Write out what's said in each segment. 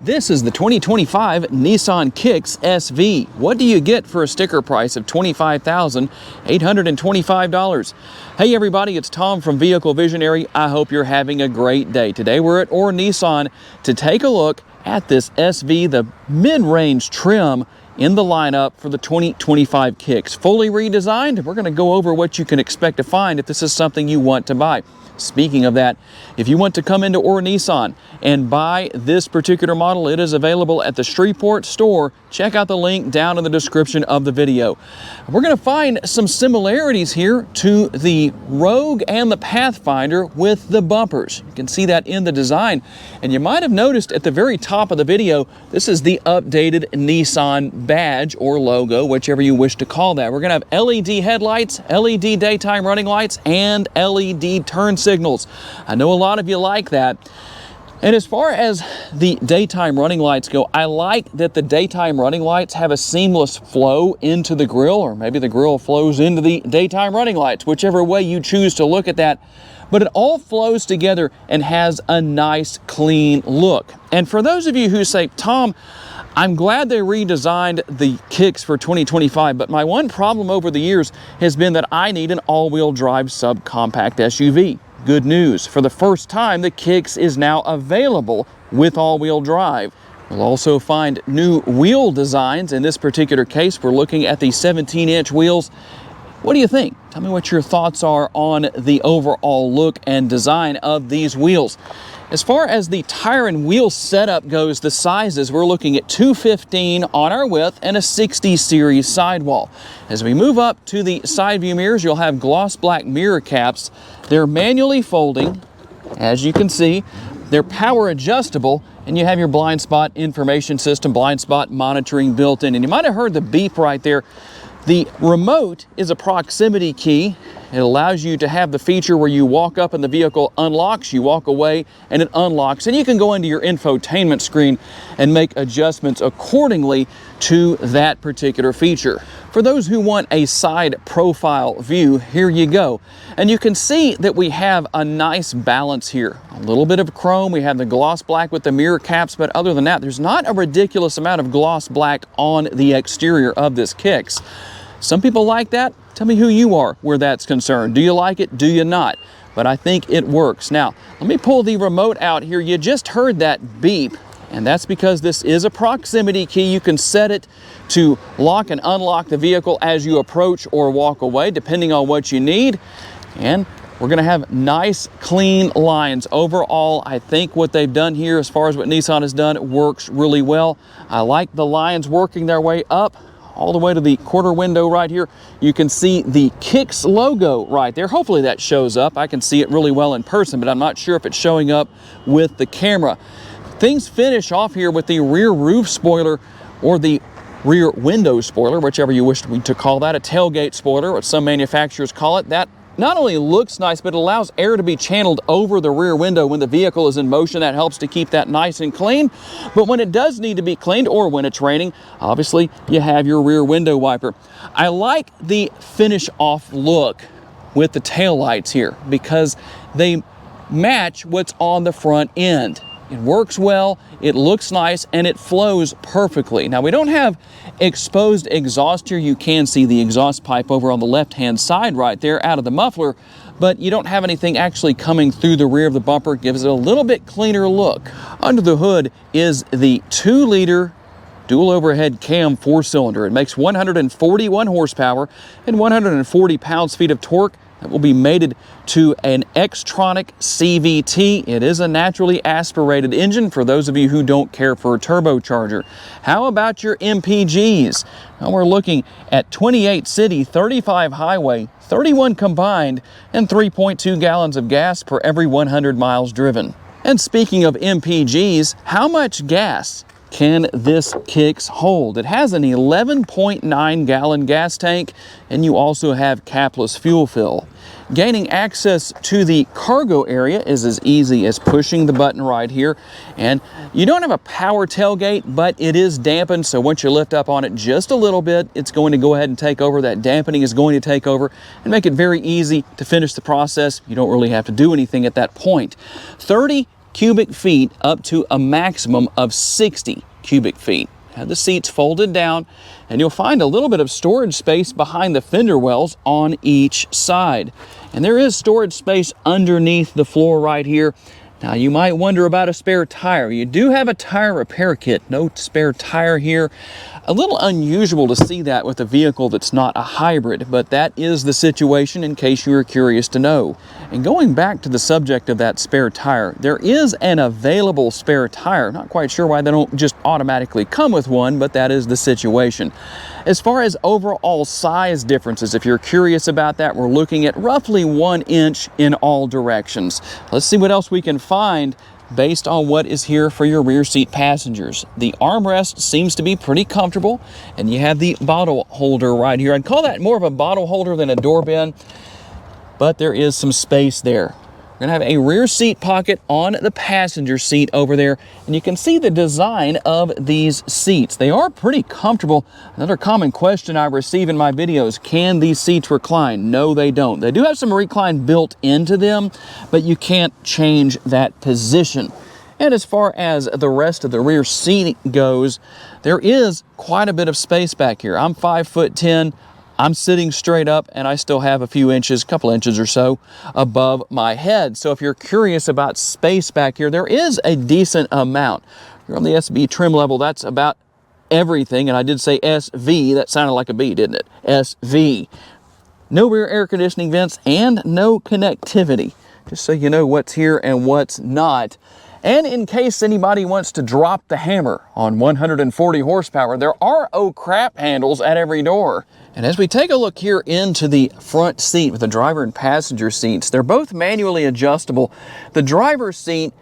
This is the 2025 Nissan Kicks SV. What do you get for a sticker price of $25,825? Hey everybody, it's Tom from Vehicle Visionary. I hope you're having a great day. Today we're at Nissan to take a look at this SV, the mid-range trim in the lineup for the 2025 Kicks. Fully redesigned. We're going to go over what you can expect to find if this is something you want to buy. Speaking of that, if you want to come into Nissan and buy this particular model, it is available at the Shreveport store. Check out the link down in the description of the video. We're going to find some similarities here to the Rogue and the Pathfinder with the bumpers. You can see that in the design. And you might have noticed at the very top of the video, this is the updated Nissan badge or logo, whichever you wish to call that. We're going to have LED headlights, LED daytime running lights, and LED turn signals. I know a lot of you like that. And as far as the daytime running lights go, I like that the daytime running lights have a seamless flow into the grille, or maybe the grille flows into the daytime running lights, whichever way you choose to look at that. But it all flows together and has a nice, clean look. And for those of you who say, Tom, I'm glad they redesigned the Kicks for 2025, but my one problem over the years has been that I need an all-wheel drive subcompact SUV. Good news, for the first time, the Kicks is now available with all-wheel drive. We'll also find new wheel designs. In this particular case, we're looking at the 17-inch wheels. What do you think? Tell me what your thoughts are on the overall look and design of these wheels. As far as the tire and wheel setup goes, the sizes, we're looking at 215 on our width and a 60 series sidewall. As we move up to the side view mirrors, you'll have gloss black mirror caps. They're manually folding, as you can see. They're power adjustable, and you have your blind spot information system, blind spot monitoring built in. And you might have heard the beep right there. The remote is a proximity key. It allows you to have the feature where you walk up and the vehicle unlocks, you walk away and it unlocks, and you can go into your infotainment screen and make adjustments accordingly to that particular feature. For those who want a side profile view, here you go. And you can see that we have a nice balance here. A little bit of chrome, we have the gloss black with the mirror caps, but other than that, there's not a ridiculous amount of gloss black on the exterior of this Kicks. Some people like that. Tell me who you are where that's concerned. Do you like it? Do you not? But I think it works. Now, let me pull the remote out here. You just heard that beep, and that's because this is a proximity key. You can set it to lock and unlock the vehicle as you approach or walk away, depending on what you need. And we're going to have nice, clean lines. Overall, I think what they've done here, as far as what Nissan has done, works really well. I like the lines working their way up all the way to the quarter window right here. You can see the Kicks logo right there. Hopefully that shows up. I can see it really well in person, but I'm not sure if it's showing up with the camera. Things finish off here with the rear roof spoiler, or the rear window spoiler, whichever you wish to call that, a tailgate spoiler, what some manufacturers call it. That not only looks nice, but it allows air to be channeled over the rear window when the vehicle is in motion. That helps to keep that nice and clean. But when it does need to be cleaned, or when it's raining, obviously you have your rear window wiper. I like the finish off look with the taillights here because they match what's on the front end. It works well, it looks nice, and it flows perfectly. Now, we don't have exposed exhaust here. You can see the exhaust pipe over on the left-hand side right there out of the muffler, but you don't have anything actually coming through the rear of the bumper. It gives it a little bit cleaner look. Under the hood is the 2-liter dual overhead cam 4-cylinder. It makes 141 horsepower and 140 pounds-feet of torque. That will be mated to an Xtronic CVT. It is a naturally aspirated engine for those of you who don't care for a turbocharger. How about your MPGs? Well, we're looking at 28 city, 35 highway, 31 combined, and 3.2 gallons of gas per every 100 miles driven. And speaking of MPGs, how much gas can this Kicks hold? It has an 11.9 gallon gas tank, and you also have capless fuel fill. Gaining access to the cargo area is as easy as pushing the button right here. And you don't have a power tailgate, but it is dampened, so once you lift up on it just a little bit, it's going to go ahead and take over. That dampening is going to take over and make it very easy to finish the process. You don't really have to do anything at that point. 30 cubic feet up to a maximum of 60 cubic feet. Have the seats folded down, and you'll find a little bit of storage space behind the fender wells on each side. And there is storage space underneath the floor right here. Now you might wonder about a spare tire. You do have a tire repair kit, no spare tire here. A little unusual to see that with a vehicle that's not a hybrid, but that is the situation in case you were curious to know. And going back to the subject of that spare tire, there is an available spare tire. Not quite sure why they don't just automatically come with one, but that is the situation. As far as overall size differences, if you're curious about that, we're looking at roughly 1 inch in all directions. Let's see what else we can find based on what is here for your rear seat passengers. The armrest seems to be pretty comfortable, and you have the bottle holder right here. I'd call that more of a bottle holder than a door bin, but there is some space there. We're gonna have a rear seat pocket on the passenger seat over there, and you can see the design of these seats. They are pretty comfortable. Another common question I receive in my videos, can these seats recline? No, they don't. They do have some recline built into them, but you can't change that position. And as far as the rest of the rear seat goes, there is quite a bit of space back here. I'm 5'10". I'm sitting straight up, and I still have a few inches, couple inches or so above my head. So if you're curious about space back here, there is a decent amount. You're on the SB trim level, that's about everything. And I did say SV, that sounded like a B, didn't it? SV. No rear air conditioning vents and no connectivity, just so you know what's here and what's not. And in case anybody wants to drop the hammer on 140 horsepower, there are oh crap handles at every door. And as we take a look here into the front seat with the driver and passenger seats, they're both manually adjustable. The driver's seat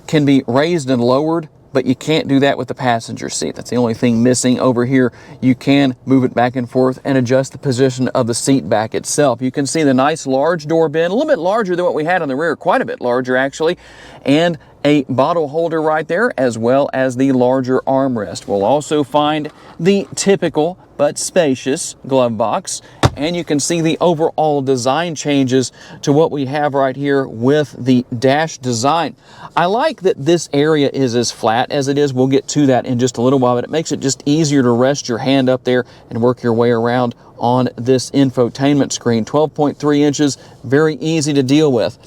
can be raised and lowered, but you can't do that with the passenger seat. That's the only thing missing over here. You can move it back and forth and adjust the position of the seat back itself. You can see the nice large door bin, a little bit larger than what we had on the rear, quite a bit larger actually, and a bottle holder right there, as well as the larger armrest. We'll also find the typical but spacious glove box, and you can see the overall design changes to what we have right here with the dash design. I like that this area is as flat as it is. We'll get to that in just a little while, but it makes it just easier to rest your hand up there and work your way around on this infotainment screen. 12.3 inches, very easy to deal with.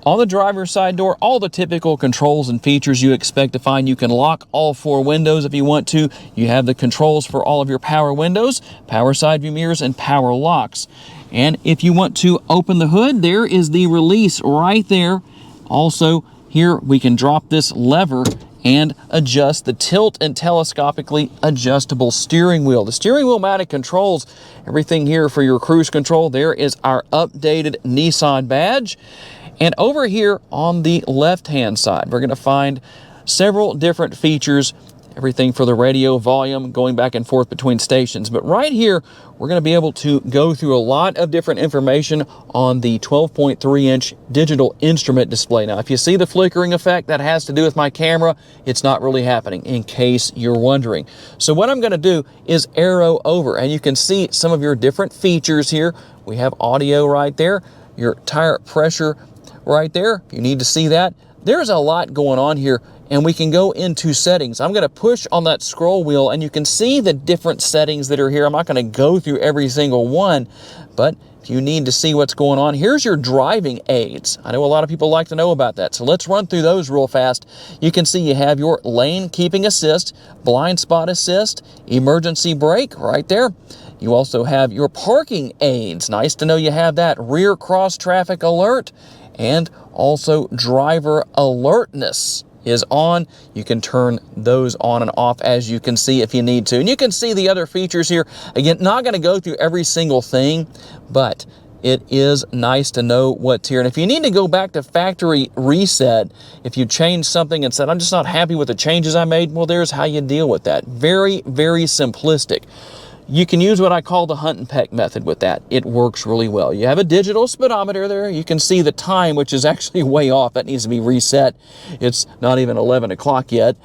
On the driver's side door, all the typical controls and features you expect to find. You can lock all 4 windows if you want to. You have the controls for all of your power windows, power side view mirrors, and power locks. And if you want to open the hood, there is the release right there. Also, here we can drop this lever and adjust the tilt and telescopically adjustable steering wheel. The steering wheel mounted controls, everything here for your cruise control. There is our updated Nissan badge. And over here on the left-hand side, we're going to find several different features, everything for the radio volume, going back and forth between stations. But right here, we're going to be able to go through a lot of different information on the 12.3-inch digital instrument display. Now, if you see the flickering effect, that has to do with my camera. It's not really happening, in case you're wondering. So what I'm going to do is arrow over, and you can see some of your different features here. We have audio right there, your tire pressure right there. You need to see that. There's a lot going on here, and we can go into settings. I'm going to push on that scroll wheel, and you can see the different settings that are here. I'm not going to go through every single one, but if you need to see what's going on, here's your driving aids. I know a lot of people like to know about that, so let's run through those real fast. You can see you have your lane keeping assist, blind spot assist, emergency brake right there. You also have your parking aids. Nice to know you have that. Rear cross traffic alert, and also driver alertness is on. You can turn those on and off as you can see if you need to. And you can see the other features here. Again, not going to go through every single thing, but it is nice to know what's here. And if you need to go back to factory reset, if you changed something and said, I'm just not happy with the changes I made, well, there's how you deal with that. Very, very simplistic. You can use what I call the hunt and peck method with that. It works really well. You have a digital speedometer there. You can see the time, which is actually way off. That needs to be reset. It's not even 11 o'clock yet.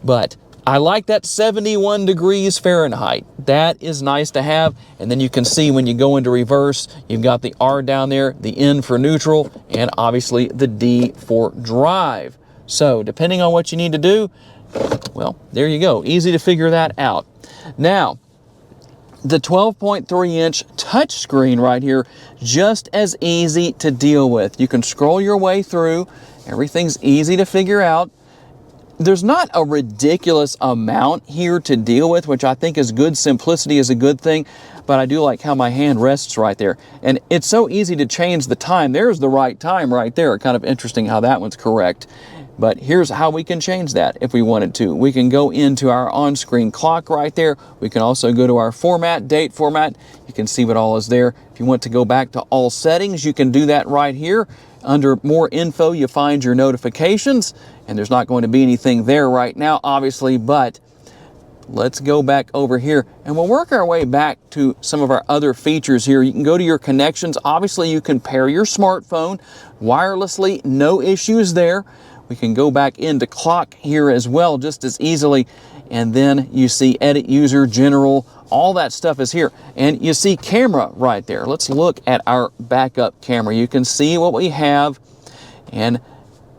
But I like that 71 degrees Fahrenheit. That is nice to have. And then you can see when you go into reverse, you've got the R down there, the N for neutral, and obviously the D for drive. So depending on what you need to do, well, there you go. Easy to figure that out. Now, the 12.3-inch touchscreen right here, just as easy to deal with. You can scroll your way through. Everything's easy to figure out. There's not a ridiculous amount here to deal with, which I think is good. Simplicity is a good thing, but I do like how my hand rests right there. And it's so easy to change the time. There's the right time right there. Kind of interesting how that one's correct. But here's how we can change that if we wanted to. We can go into our on-screen clock right there. We can also go to our format, date format. You can see what all is there. If you want to go back to all settings, you can do that right here. Under more info, you find your notifications, and there's not going to be anything there right now, obviously, but let's go back over here and we'll work our way back to some of our other features here. You can go to your connections. Obviously, you can pair your smartphone wirelessly, no issues there. We can go back into clock here as well, just as easily. And then you see edit user, general, all that stuff is here. And you see camera right there. Let's look at our backup camera. You can see what we have, and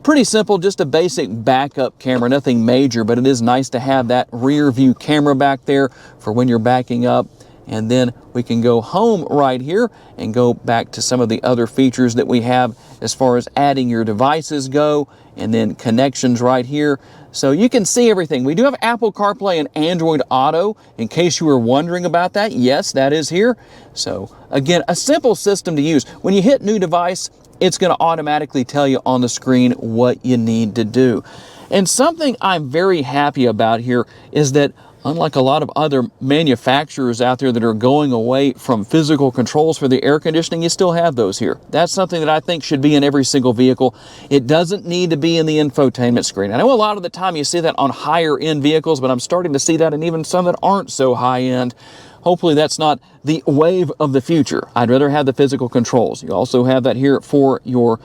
pretty simple, just a basic backup camera, nothing major, but it is nice to have that rear view camera back there for when you're backing up. And then we can go home right here and go back to some of the other features that we have as far as adding your devices go, and then connections right here. So you can see everything. We do have Apple CarPlay and Android Auto, in case you were wondering about that. Yes, that is here. So again, a simple system to use. When you hit new device, it's going to automatically tell you on the screen what you need to do. And something I'm very happy about here is that unlike a lot of other manufacturers out there that are going away from physical controls for the air conditioning, you still have those here. That's something that I think should be in every single vehicle. It doesn't need to be in the infotainment screen. I know a lot of the time you see that on higher end vehicles, but I'm starting to see that in even some that aren't so high end. Hopefully that's not the wave of the future. I'd rather have the physical controls. You also have that here for your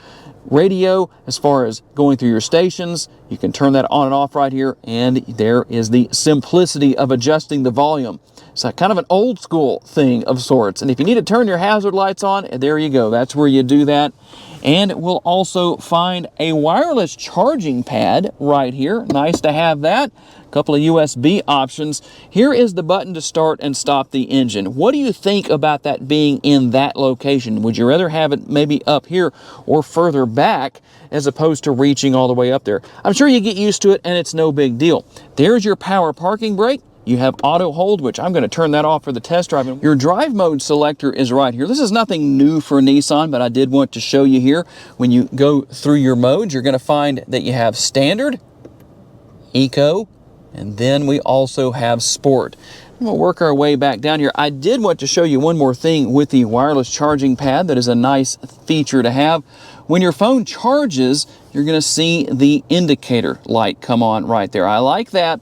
radio as far as going through your stations. You can turn that on and off right here, and there is the simplicity of adjusting the volume. It's kind of an old school thing of sorts. And if you need to turn your hazard lights on, there you go. That's where you do that. And we'll also find a wireless charging pad right here. Nice to have that. A couple of USB options. Here is the button to start and stop the engine. What do you think about that being in that location? Would you rather have it maybe up here or further back as opposed to reaching all the way up there? I'm sure you get used to it and it's no big deal. There's your power parking brake. You have auto hold, which I'm going to turn that off for the test drive. Your drive mode selector is right here. This is nothing new for Nissan, but I did want to show you here. When you go through your modes, you're going to find that you have standard, eco, and then we also have sport. We'll work our way back down here. I did want to show you one more thing with the wireless charging pad that is a nice feature to have. When your phone charges, you're going to see the indicator light come on right there. I like that.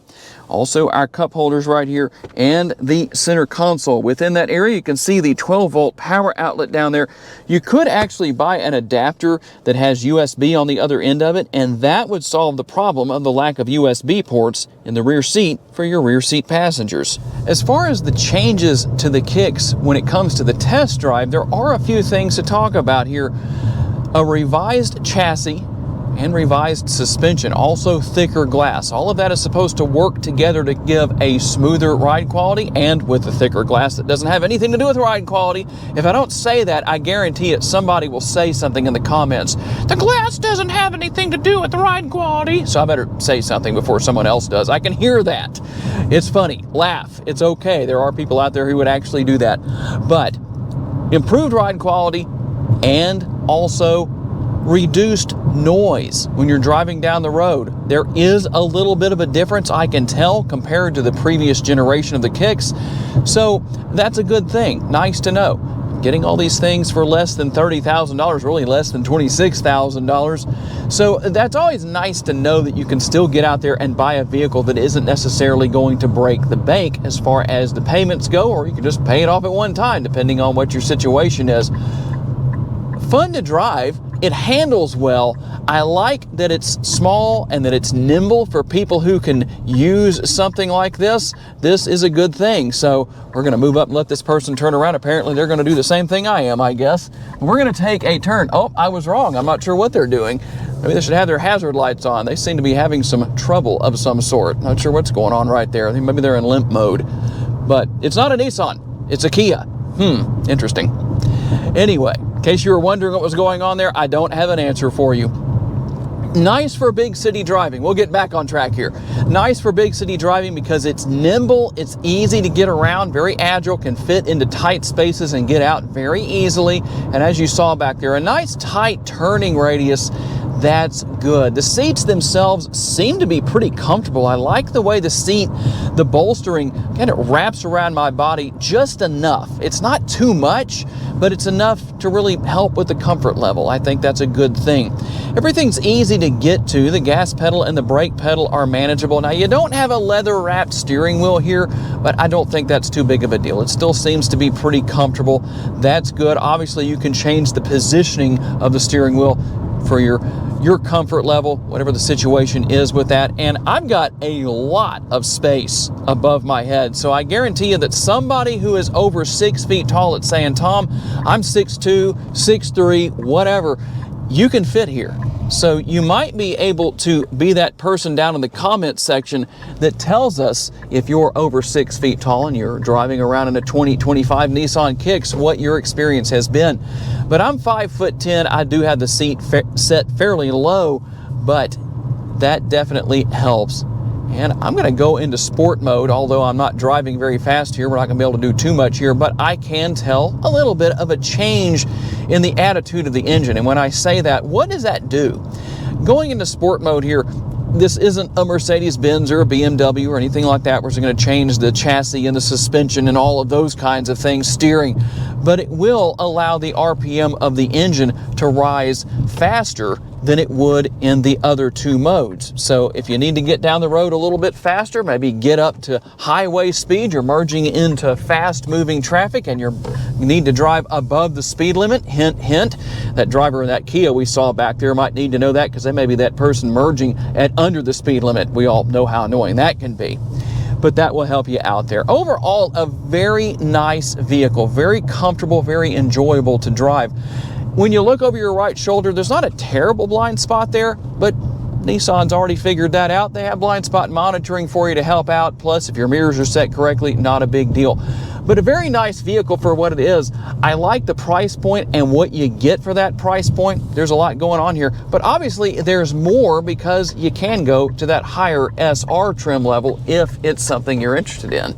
Also, our cup holders right here and the center console. Within that area, you can see the 12-volt power outlet down there. You could actually buy an adapter that has USB on the other end of it, and that would solve the problem of the lack of USB ports in the rear seat for your rear seat passengers. As far as the changes to the Kicks when it comes to the test drive, there are a few things to talk about here. A revised chassis and revised suspension, also thicker glass. All of that is supposed to work together to give a smoother ride quality, and with the thicker glass, that doesn't have anything to do with ride quality. If I don't say that, I guarantee it, somebody will say something in the comments. The glass doesn't have anything to do with the ride quality. So I better say something before someone else does. I can hear that. It's funny. Laugh. It's okay. There are people out there who would actually do that. But improved ride quality and also reduced noise when you're driving down the road. There is a little bit of a difference, I can tell, compared to the previous generation of the Kicks. So that's a good thing. Nice to know. Getting all these things for less than $30,000, really less than $26,000. So that's always nice to know that you can still get out there and buy a vehicle that isn't necessarily going to break the bank as far as the payments go, or you can just pay it off at one time, depending on what your situation is. Fun to drive. It handles well. I like that it's small and that it's nimble for people who can use something like this. This is a good thing. So we're going to move up and let this person turn around. Apparently they're going to do the same thing I am, I guess. We're going to take a turn. Oh, I was wrong. I'm not sure what they're doing. Maybe they should have their hazard lights on. They seem to be having some trouble of some sort. Not sure what's going on right there. I think maybe they're in limp mode. But it's not a Nissan, it's a Kia. Interesting. Anyway, in case you were wondering what was going on there, I don't have an answer for you. Nice for big city driving. We'll get back on track here. Nice for big city driving because it's nimble, it's easy to get around, very agile, can fit into tight spaces and get out very easily. And as you saw back there, a nice tight turning radius. That's good. The seats themselves seem to be pretty comfortable. I like the way the seat, the bolstering kind of wraps around my body just enough. It's not too much, but it's enough to really help with the comfort level. I think that's a good thing. Everything's easy to get to. The gas pedal and the brake pedal are manageable. Now, you don't have a leather-wrapped steering wheel here, but I don't think that's too big of a deal. It still seems to be pretty comfortable. That's good. Obviously, you can change the positioning of the steering wheel for your comfort level, whatever the situation is with that. And I've got a lot of space above my head. So I guarantee you that somebody who is over 6 feet tall that's saying, Tom, I'm 6'2", 6'3", whatever, you can fit here. So you might be able to be that person down in the comments section that tells us if you're over 6 feet tall and you're driving around in a 2025 Nissan Kicks, what your experience has been. But I'm 5'10". I do have the seat set fairly low, but that definitely helps. And I'm going to go into sport mode, although I'm not driving very fast here. We're not going to be able to do too much here, but I can tell a little bit of a change in the attitude of the engine. And when I say that, what does that do? Going into sport mode here, this isn't a Mercedes-Benz or a BMW or anything like that where it's going to change the chassis and the suspension and all of those kinds of things, steering, but it will allow the RPM of the engine to rise faster than it would in the other two modes. So if you need to get down the road a little bit faster, maybe get up to highway speed, you're merging into fast moving traffic and you need to drive above the speed limit, hint, hint, that driver in that Kia we saw back there might need to know that because they may be that person merging at under the speed limit. We all know how annoying that can be. But that will help you out there. Overall, a very nice vehicle, very comfortable, very enjoyable to drive. When you look over your right shoulder, there's not a terrible blind spot there, but Nissan's already figured that out. They have blind spot monitoring for you to help out. Plus, if your mirrors are set correctly, not a big deal. But a very nice vehicle for what it is. I like the price point and what you get for that price point. There's a lot going on here, but obviously there's more because you can go to that higher SR trim level if it's something you're interested in.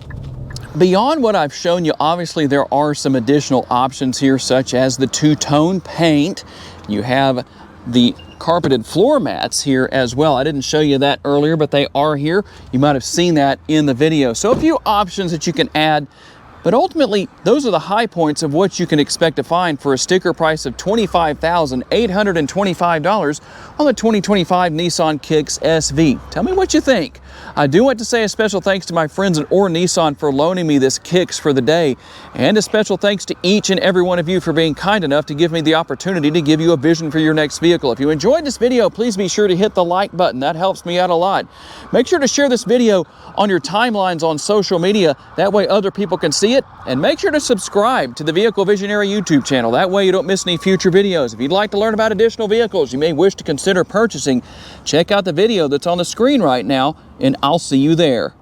Beyond what I've shown you, obviously there are some additional options here, such as the two-tone paint. You have the carpeted floor mats here as well. I didn't show you that earlier, but they are here. You might have seen that in the video. So a few options that you can add, but ultimately those are the high points of what you can expect to find for a sticker price of $25,825 on the 2025 Nissan Kicks SV. Tell me what you think. I do want to say a special thanks to my friends at Nissan for loaning me this Kicks for the day, and a special thanks to each and every one of you for being kind enough to give me the opportunity to give you a vision for your next vehicle. If you enjoyed this video, please be sure to hit the like button. That helps me out a lot. Make sure to share this video on your timelines on social media. That way other people can see it. And make sure to subscribe to the Vehicle Visionary YouTube channel. That way you don't miss any future videos. If you'd like to learn about additional vehicles you may wish to consider purchasing, check out the video that's on the screen right now, and I'll see you there.